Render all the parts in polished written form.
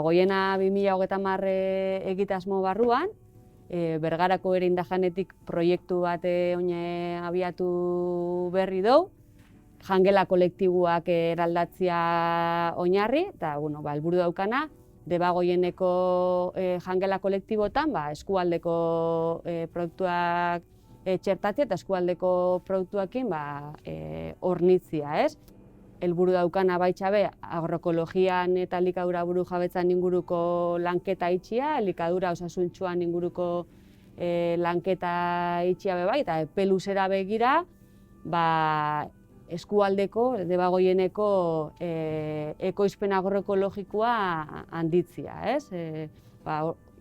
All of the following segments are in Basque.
Goiena 2030 egitasmo barruan, Bergarako ere indajanetik proiektu bat abiatu berri dugu, jangela kolektiboak eraldatzea oinarri, eta helburu daukana, Debagoieneko jangela kolektibotan eskualdeko produktuak txertatzea eta eskualdeko produktuekin hornitzea, ez? Helburu daukana baitxabe agroekologian eta elikadura burujabetzan inguruko lanketa itxia, elikadura osasuntsuan inguruko lanketa itxia bai, eta epe luzera begira eskualdeko, Debagoieneko ekoizpen agroekologikoa handitzea, ez?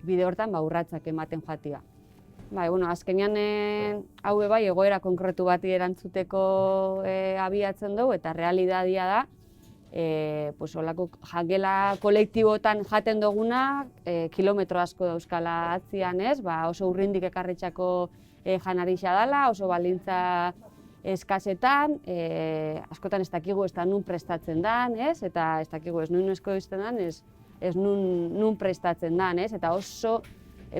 Bide hortan urratsak ematen joatea. Azkenean hau bai egoera konkretu bati erantzuteko abiatzen dugu, eta realitatea da holako jangela kolektibotan jaten duguna kilometro asko dauzkala atzian, ez? Oso urrindik ekarritxako janarixa dela, oso baldintza eskasetan, askotan ez dakigu ez da nun prestatzen den, ez? Eta ez dakigu ez nun ekoizten den, ez nun prestatzen den, ez? Eta oso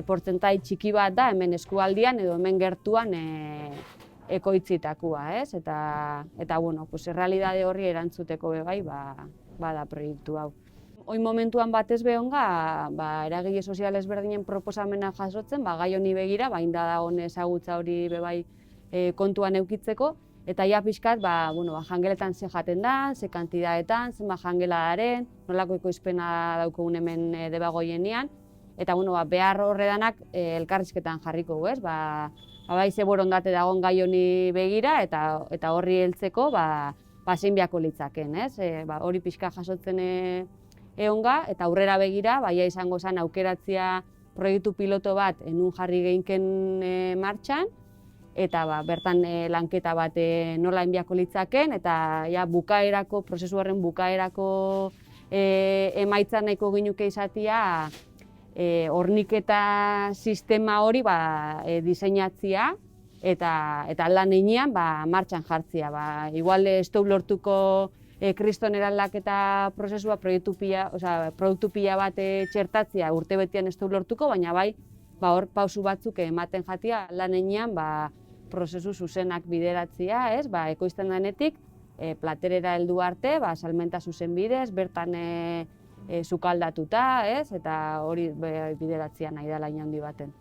portzentai txiki bat da hemen eskualdian edo hemen gertuan ekoitzitakoa, ez? Eta errealitate horri erantzuteko bai bada proiektu hau. Oin momentuan batez behonga, eragile sozial ezberdinen proposamena jasotzen, gai honi begira, inda dagoen ezagutza hori bai kontuan eukitzeko, eta ja pixkat, jangeletan ze jaten da, ze kantidadetan, zenba jangela daren, nolako ekoizpena daukogun hemen Debagoienean, eta behar horredanak elkarrizketan jarriko, ez? Bai ze borondate dagoen gai honi begira, eta horri heltzeko zein beharko litzaken, ez? Hori pixka jasotzen egonga, eta aurrera begira, izango zen aukeratzea proiektu piloto bat enun jarri geinken martxan, eta bertan lanketa bat nola enbiako litzaken, eta bukaerako, prozesu horren bukaerako emaitza nahiko ginuke izatea horniketa sistema hori diseinatzea eta lan heinean martxan jartzea. Igual ez dugu lortuko kriston eraldaketa prozesua produktu pila bat txertatzea urtebetean ez dugu lortuko, baina hor pausu batzuk ematen jatea lan heinean prozesu zuzenak bideratzea, ez? Ekoizten denetik platerera heldu arte, salmenta zuzen bidez, bertan sukaldatuta, ez? Eta hori bideratzea nahi da lain handi baten.